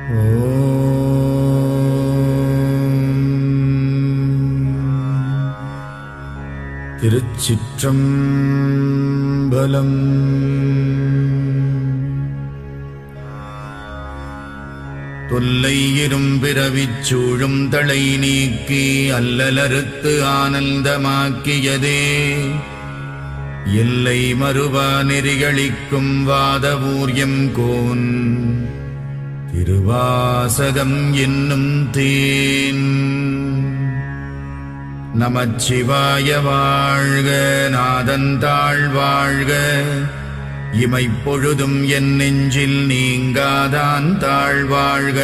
திருச்சிற்றம்பலம். தொல்லை இரும்பிறவிச் சூழும் தளை நீக்கி அல்லலறுத்து ஆனந்தமாக்கியதே எல்லை மறுவா நெறிகளிக்கும் வாதவூர்யம் கோன் திருவாசகம் என்னும் தேன். நமச்சிவாய வாழ்க, நாதந்தாள் வாழ்க, இமைப்பொழுதும் என் நெஞ்சில் நீங்காதான் தாழ் வாழ்க.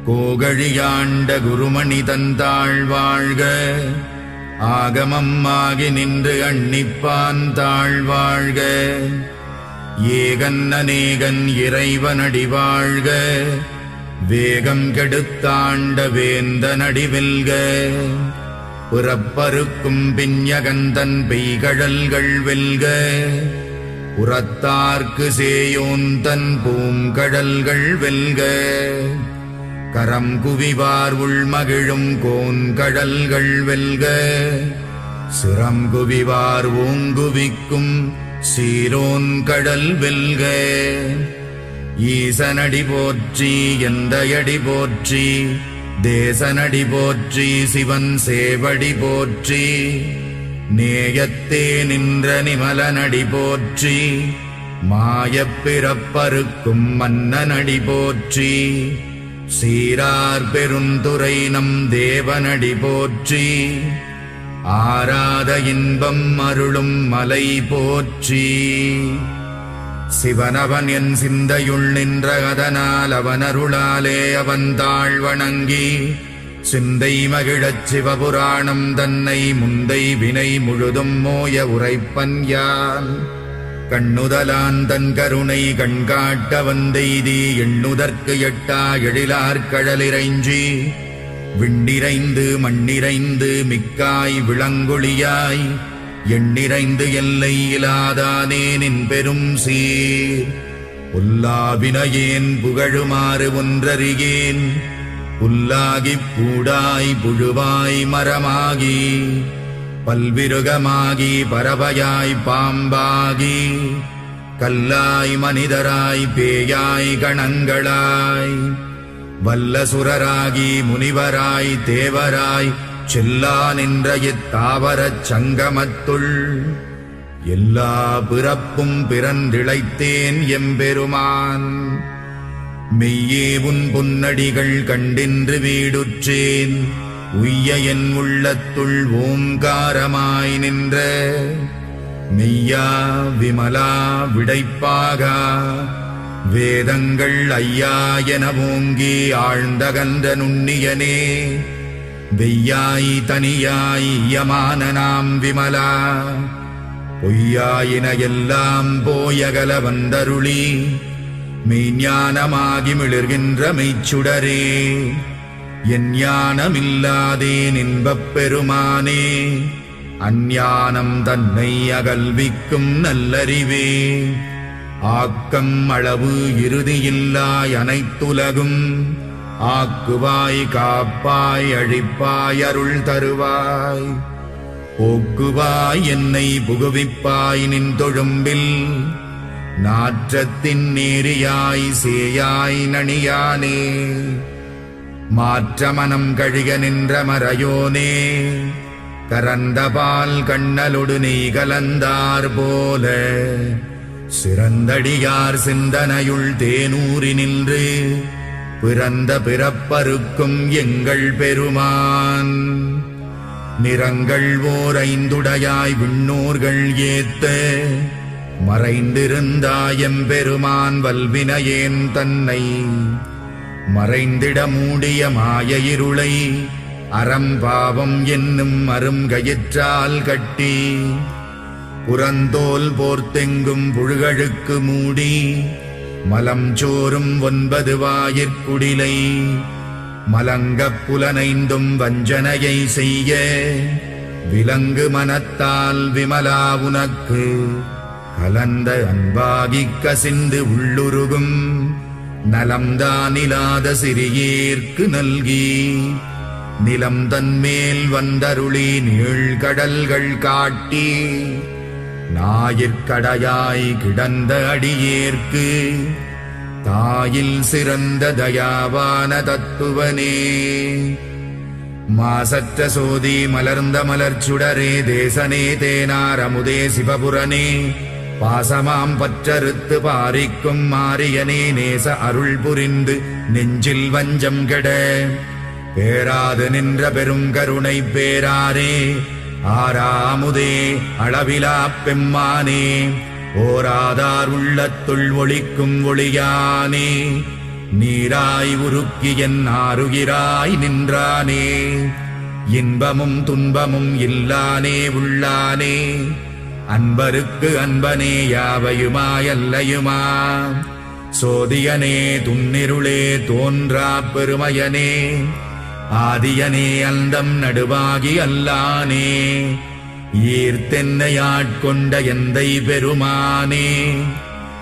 கோகழியாண்ட குருமணி தந்தாள் வாழ்க, ஆகமம் ஆகி நின்று அன்னிப்பான் தாழ் வாழ்க. ஏகன் அநேகன் இறைவனடி வாழ்க, வேகம் கெடுத்தாண்ட வேந்தனடி வெல்க. புறப்பருக்கும் பிஞகந்தன் பெய்கழல்கள் வெல்க, புறத்தார்க்கு சேயோந்தன் பூங்கடல்கள் வெல்க. கரம் குவிவார் உள்மகிழும் கோன்கடல்கள் வெல்க, சிரம் குவிவார் ஓங்குவிக்கும் சீரோன் கடல் வெல்க. ஈசனடி போற்றி எந்தையடி போற்றி, தேசனடி போற்றி சிவன் சேவடி போற்றி. நேயத்தே நின்ற நிமலனடி போற்றி, மாயப் பிறப்பறுக்கும் மன்னனடி போற்றி. சீரார் பெருந்துரை நம் தேவனடி போற்றி, ஆராத இன்பம் அருளும் மலை போற்றி. சிவனவன் என் சிந்தையுள் நின்ற அதனால் அவனருளாலே அவன் தாழ் வணங்கி, சிந்தை மகிழச் சிவபுராணம் தன்னை முந்தை வினை முழுதும் மோய உரைப்பன் யான். கண்ணுதலான் தன் கருணை கண்காட்ட வந்தெய்தி, எண்ணுதற்கு எட்டா எழிலார் கடலிறைஞ்சி. விண்ணிறைந்து மண்ணிறைந்து மிக்காய் விளங்கொழியாய், எண்ணிறைந்து எல்லை இலாதானே நின் பெரும் சீர். புல்லாவினையேன் புகழுமாறு ஒன்றறியேன், புல்லாகிப் பூடாய் புழுவாய் மரமாகி, பல்விருகமாகி பறவையாய் பாம்பாகி, கல்லாய் மனிதராய் பேயாய் கணங்களாய், வல்லசுரராகி முனிவராய் தேவராய் செல்லா நின்ற இத்தாவரச் சங்கமத்துள். எல்லா பிறப்பும் பிறந்திழைத்தேன் எம்பெருமான், மெய்யே உன் பொன்னடிகள் கண்டின்று வீடுற்றேன். உய்ய என் உள்ளத்துள் ஓங்காரமாய் நின்ற மெய்யா விமலா விடைப்பாகா, வேதங்கள் ஐயா என ஓங்கி ஆழ்ந்தகன்ற நுண்ணியனே. வெய்யாய் தனியாய் யமான நாம் விமலா, பொய்யாயின எல்லாம் போயகல வந்தருளி. மெய்ஞானமாகி மிளிர்கின்ற மெய்ச்சுடரே, என் ஞானமில்லாதேன் இன்பப் பெருமானே. அஞ்ஞானம் தன்னை அகல்விக்கும் நல்லறிவே, ஆக்கம் அளவு இறுதியில்லாய் அனைத்துலகும். ஆக்குவாய் காப்பாய் அழிப்பாய் அருள் தருவாய், போக்குவாய் என்னை புகுவிப்பாய் நின் தொழும்பில். நாற்றத்தின் நேரியாய் சேயாய் நணியானே, மாற்றமனம் கழிக நின்ற மறையோனே. கரந்தபால் கண்ணலொடு நெய் கலந்தார் போல, சிறந்தடியார் சிந்தனையுள் தேனூறி நின்று. பிறந்த பிறப்பருக்கும் எங்கள் பெருமான், நிறங்கள் ஓர் ஐந்துடையாய் விண்ணோர்கள் ஏத்த. மறைந்திருந்தாயம் பெருமான் வல்வினையேன் தன்னை, மறைந்திட மூடிய மாய இருளை. அறம்பாவம் என்னும் அருங்கயிற்றால் கட்டி, புறந்தோல் போர்த்தெங்கும் புழுகழுக்கு மூடி. மலம் சோறும் 9 வாயிற்குடிலை, மலங்கப் புலனைந்தும் வஞ்சனையை செய்ய. விலங்கு மனத்தால் விமலா உனக்கு, கலந்த அன்பாகிக் கசிந்து உள்ளுருகும். நலம்தானிலாத சிறியேற்கு நல்கி நிலம் தன்மேல் வந்தருளி நீழ்கடல்கள் காட்டி ஞாயிற்கடையாய் கிடந்த அடியேற்கு தாயில் சிறந்த தயாவான தத்துவனே. மாசற்ற சோதி மலர்ந்த மலர்ச்சுடரே தேசனே தேனார் அமுதே சிவபுரனே பாசமாம் பற்றறுத்து பாரிக்கும் மாரியனே நேச அருள் புரிந்து நெஞ்சில் வஞ்சம் கெட பேராது நின்ற பெருங்கருணை பேராரே ஆராமுதே அளவிலா பெம்மானே ஓராதார் உள்ளத்துள் ஒளிக்கும் ஒளியானே நீராய் உருக்கி என் ஆருயிராய் நின்றானே இன்பமும் துன்பமும் இல்லானே உள்ளானே அன்பருக்கு அன்பனே யாவையுமாயல்லையுமா சோதியனே துன்னிருளே தோன்றா பெருமையனே ஆதியனே அந்தம் நடுவாகி அல்லானே ஈர்த்தென்னையாட்கொண்ட எந்தை பெருமானே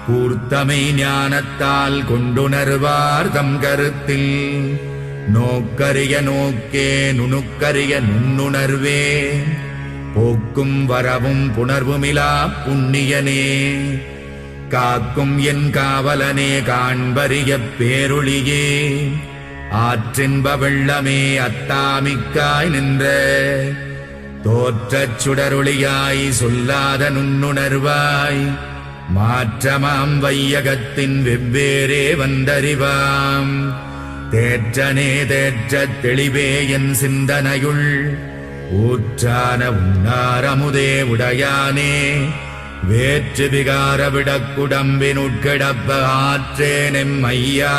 கூர்த்தமை ஞானத்தால் கொண்டுணர்வார் தம் கருத்தில் நோக்கரிய நோக்கே நுணுக்கரிய நுண்ணுணர்வே போக்கும் வரவும் புணர்வுமிலா புண்ணியனே காக்கும் என் காவலனே காண்பரிய பேரொளியே ஆற்றின்ப வெள்ளமே அத்தாமிக்காய் நின்ற தோற்றச் சுடரொளியாய் சொல்லாத நுண்ணுணர்வாய் மாற்றமாம் வையகத்தின் வெவ்வேறே வந்தறிவாம் தேற்றனே தேற்றத் தெளிவே என் சிந்தனையுள் ஊற்றான உன்னாரமுதே உடையானே வேற்று விகார விடக்குடம்பினுட்கிடப்ப ஆற்றேனெம் ஐயா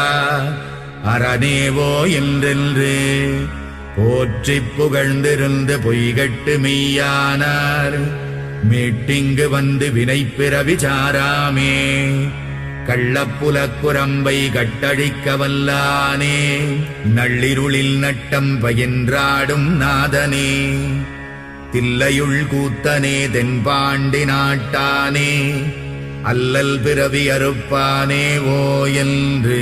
அரணேவோ என்றென்று போற்றிப் புகழ்ந்திருந்து பொய்கட்டு மெய்யானார் மீட்டிங்கு வந்து வினைப்பிறவி சாராமே கள்ளப்புலக்குரம்பை கட்டழிக்க வல்லானே நள்ளிருளில் நட்டம் பயின்றாடும் நாதனே தில்லையுள் கூத்தனே தென்பாண்டி நாட்டானே அல்லல் பிறவி அறுப்பானே ஓ என்று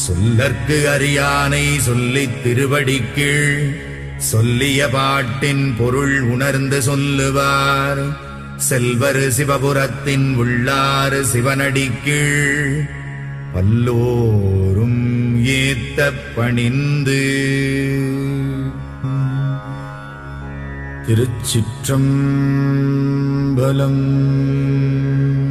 சொல்லற்கு அறியானை சொல்லித் திருவடிக்கீழ் சொல்லிய பாட்டின் பொருள் உணர்ந்து சொல்லுவார் செல்வர் சிவபுரத்தின் உள்ளாறு சிவனடிக்கீழ் பல்லோரும் ஏத்த பணிந்து. திருச்சிற்றம்பலம்.